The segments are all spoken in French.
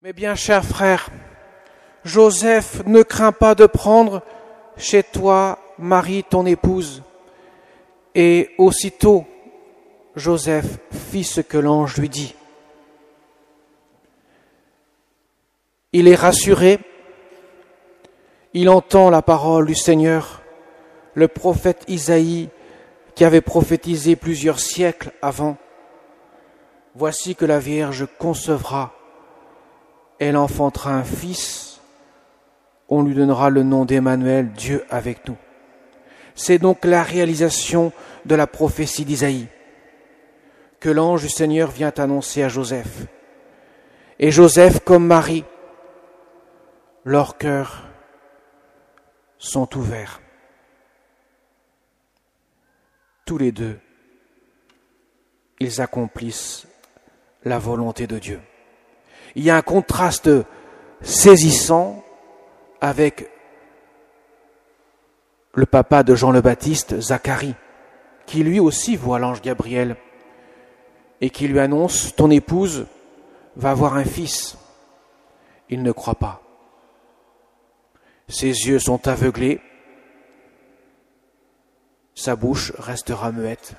Mes bien chers frères, Joseph ne craint pas de prendre chez toi Marie, ton épouse. Et aussitôt, Joseph fit ce que l'ange lui dit. Il est rassuré, il entend la parole du Seigneur, le prophète Isaïe qui avait prophétisé plusieurs siècles avant. Voici que la Vierge concevra, elle enfantera un fils, on lui donnera le nom d'Emmanuel, Dieu avec nous. C'est donc la réalisation de la prophétie d'Isaïe que l'ange du Seigneur vient annoncer à Joseph. Et Joseph comme Marie, leurs cœurs sont ouverts. Tous les deux, ils accomplissent la volonté de Dieu. Il y a un contraste saisissant avec le papa de Jean le Baptiste, Zacharie, qui lui aussi voit l'ange Gabriel et qui lui annonce « Ton épouse va avoir un fils ». Il ne croit pas. Ses yeux sont aveuglés, sa bouche restera muette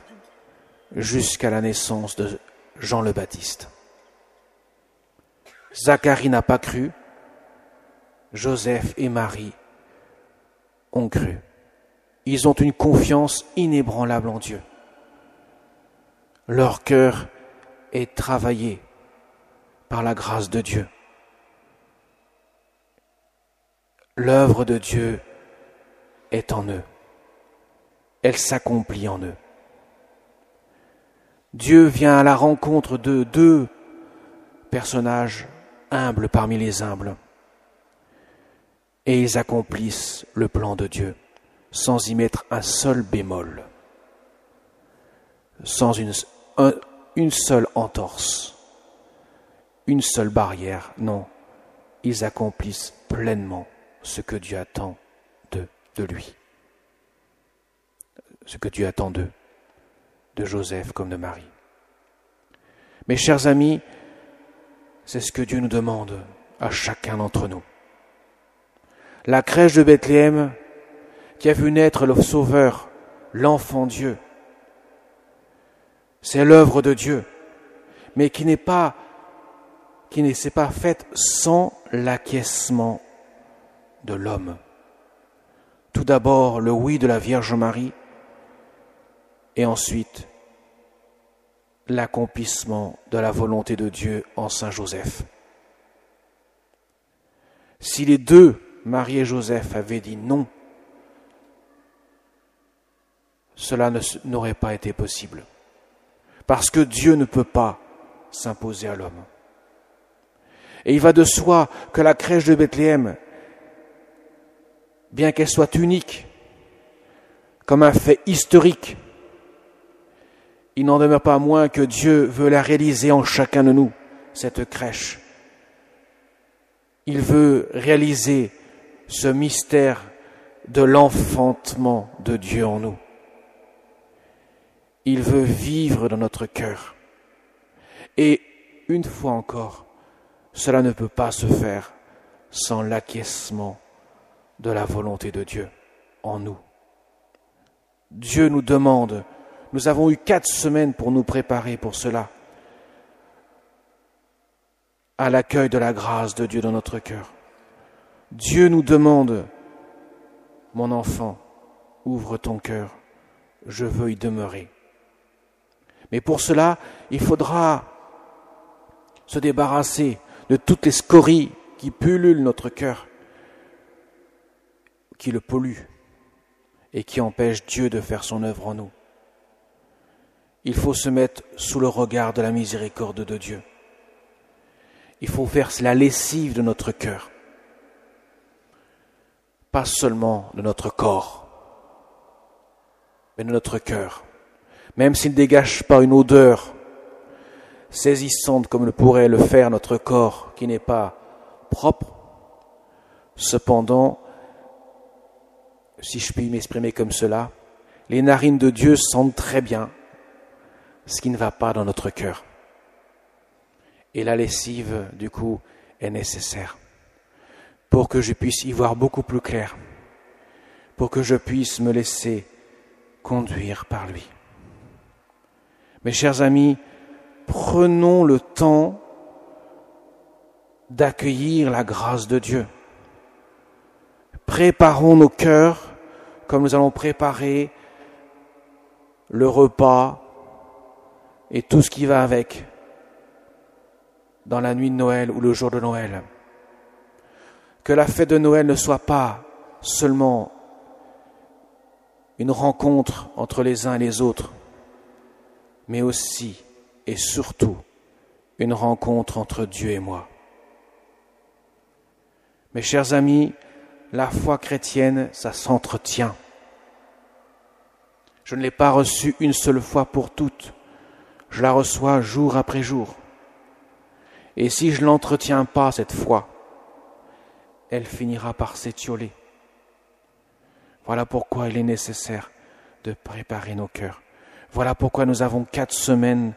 jusqu'à la naissance de Jean le Baptiste. Zacharie n'a pas cru, Joseph et Marie ont cru. Ils ont une confiance inébranlable en Dieu. Leur cœur est travaillé par la grâce de Dieu. L'œuvre de Dieu est en eux. Elle s'accomplit en eux. Dieu vient à la rencontre de deux personnages humbles parmi les humbles. Et ils accomplissent le plan de Dieu sans y mettre un seul bémol, sans une seule entorse, une seule barrière. Non, ils accomplissent pleinement ce que Dieu attend de lui, ce que Dieu attend d'eux, de Joseph comme de Marie. Mes chers amis, c'est ce que Dieu nous demande à chacun d'entre nous. La crèche de Bethléem, qui a vu naître le Sauveur, l'enfant Dieu, c'est l'œuvre de Dieu, mais qui ne s'est pas faite sans l'acquiescement de l'homme. Tout d'abord, le oui de la Vierge Marie, et ensuite, l'accomplissement de la volonté de Dieu en Saint Joseph. Si les deux, Marie et Joseph, avaient dit non, cela n'aurait pas été possible. Parce que Dieu ne peut pas s'imposer à l'homme. Et il va de soi que la crèche de Bethléem, bien qu'elle soit unique, comme un fait historique, il n'en demeure pas moins que Dieu veut la réaliser en chacun de nous, cette crèche. Il veut réaliser ce mystère de l'enfantement de Dieu en nous. Il veut vivre dans notre cœur. Et une fois encore, cela ne peut pas se faire sans l'acquiescement de la volonté de Dieu en nous. Dieu nous demande, nous avons eu 4 semaines pour nous préparer pour cela, à l'accueil de la grâce de Dieu dans notre cœur. Dieu nous demande, mon enfant, ouvre ton cœur, je veux y demeurer. Mais pour cela, il faudra se débarrasser de toutes les scories qui pullulent notre cœur, qui le polluent et qui empêchent Dieu de faire son œuvre en nous. Il faut se mettre sous le regard de la miséricorde de Dieu. Il faut faire la lessive de notre cœur, pas seulement de notre corps, mais de notre cœur. Même s'il ne dégage pas une odeur saisissante comme le pourrait le faire notre corps qui n'est pas propre, cependant, si je puis m'exprimer comme cela, les narines de Dieu sentent très bien ce qui ne va pas dans notre cœur. Et la lessive, du coup, est nécessaire pour que je puisse y voir beaucoup plus clair, pour que je puisse me laisser conduire par lui. Mes chers amis, prenons le temps d'accueillir la grâce de Dieu. Préparons nos cœurs comme nous allons préparer le repas et tout ce qui va avec dans la nuit de Noël ou le jour de Noël. Que la fête de Noël ne soit pas seulement une rencontre entre les uns et les autres, mais aussi et surtout une rencontre entre Dieu et moi. Mes chers amis, la foi chrétienne, ça s'entretient. Je ne l'ai pas reçue une seule fois pour toutes. Je la reçois jour après jour. Et si je ne l'entretiens pas cette foi, elle finira par s'étioler. Voilà pourquoi il est nécessaire de préparer nos cœurs. Voilà pourquoi nous avons 4 semaines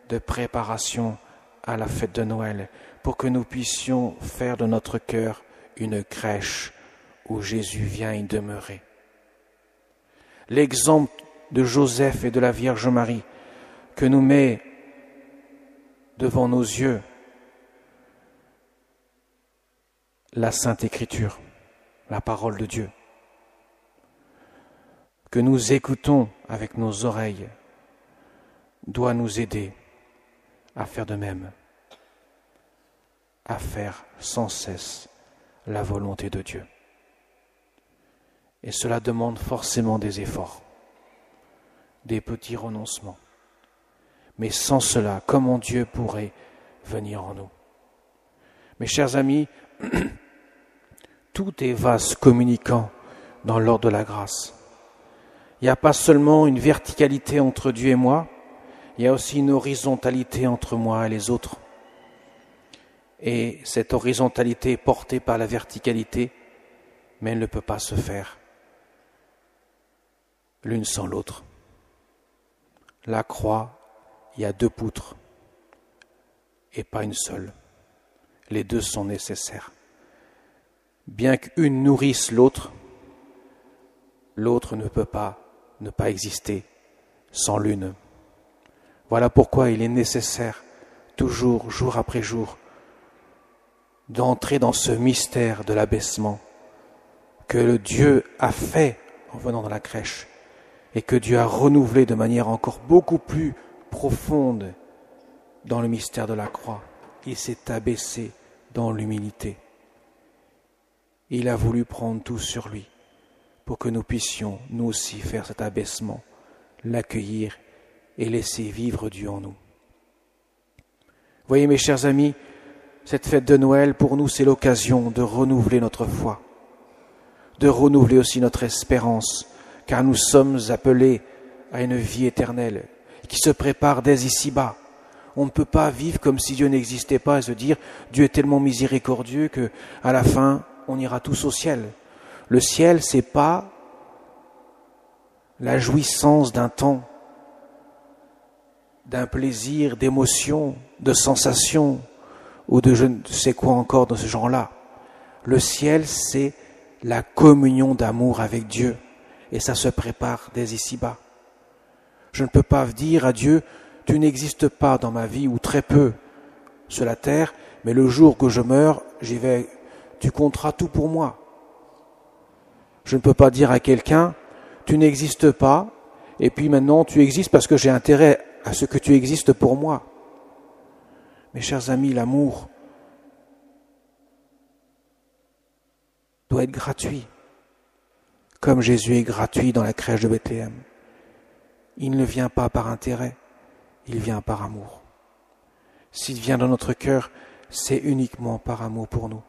de préparation à la fête de Noël, pour que nous puissions faire de notre cœur une crèche où Jésus vient y demeurer. L'exemple de Joseph et de la Vierge Marie que nous met devant nos yeux la Sainte Écriture, la parole de Dieu, que nous écoutons avec nos oreilles, doit nous aider à faire de même, à faire sans cesse la volonté de Dieu. Et cela demande forcément des efforts, des petits renoncements. Mais sans cela, comment Dieu pourrait venir en nous? Mes chers amis, tout est vase communicant dans l'ordre de la grâce. Il n'y a pas seulement une verticalité entre Dieu et moi, il y a aussi une horizontalité entre moi et les autres. Et cette horizontalité est portée par la verticalité, mais elle ne peut pas se faire l'une sans l'autre. La croix, il y a 2 poutres et pas une seule. Les 2 sont nécessaires. Bien qu'une nourrisse l'autre, l'autre ne peut pas ne pas exister sans l'une. Voilà pourquoi il est nécessaire, toujours, jour après jour, d'entrer dans ce mystère de l'abaissement que le Dieu a fait en venant dans la crèche et que Dieu a renouvelé de manière encore beaucoup plus profonde dans le mystère de la croix. Il s'est abaissé dans l'humilité. Il a voulu prendre tout sur lui pour que nous puissions, nous aussi, faire cet abaissement, l'accueillir et laisser vivre Dieu en nous. Voyez, mes chers amis, cette fête de Noël, pour nous, c'est l'occasion de renouveler notre foi, de renouveler aussi notre espérance, car nous sommes appelés à une vie éternelle qui se prépare dès ici-bas. On ne peut pas vivre comme si Dieu n'existait pas et se dire « Dieu est tellement miséricordieux qu'à la fin, on ira tous au ciel ». Le ciel, c'est pas la jouissance d'un temps, d'un plaisir, d'émotion, de sensation ou de je ne sais quoi encore de ce genre-là. Le ciel, c'est la communion d'amour avec Dieu et ça se prépare dès ici-bas. Je ne peux pas dire à Dieu « Tu n'existes pas dans ma vie ou très peu sur la terre, mais le jour que je meurs, tu compteras tout pour moi. » Je ne peux pas dire à quelqu'un « Tu n'existes pas, et puis maintenant tu existes parce que j'ai intérêt à ce que tu existes pour moi. » Mes chers amis, l'amour doit être gratuit, comme Jésus est gratuit dans la crèche de Bethléem. Il ne vient pas par intérêt, il vient par amour. S'il vient dans notre cœur, c'est uniquement par amour pour nous,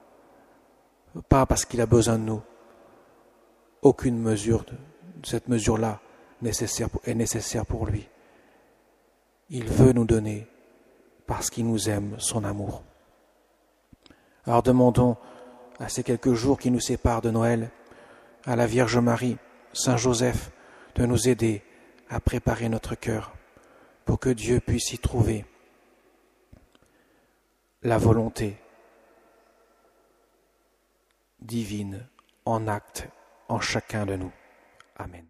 pas parce qu'il a besoin de nous. Aucune mesure de cette mesure-là est nécessaire pour lui. Il veut nous donner parce qu'il nous aime, son amour. Alors demandons à ces quelques jours qui nous séparent de Noël, à la Vierge Marie, Saint Joseph, de nous aider à préparer notre cœur pour que Dieu puisse y trouver la volonté divine en acte en chacun de nous. Amen.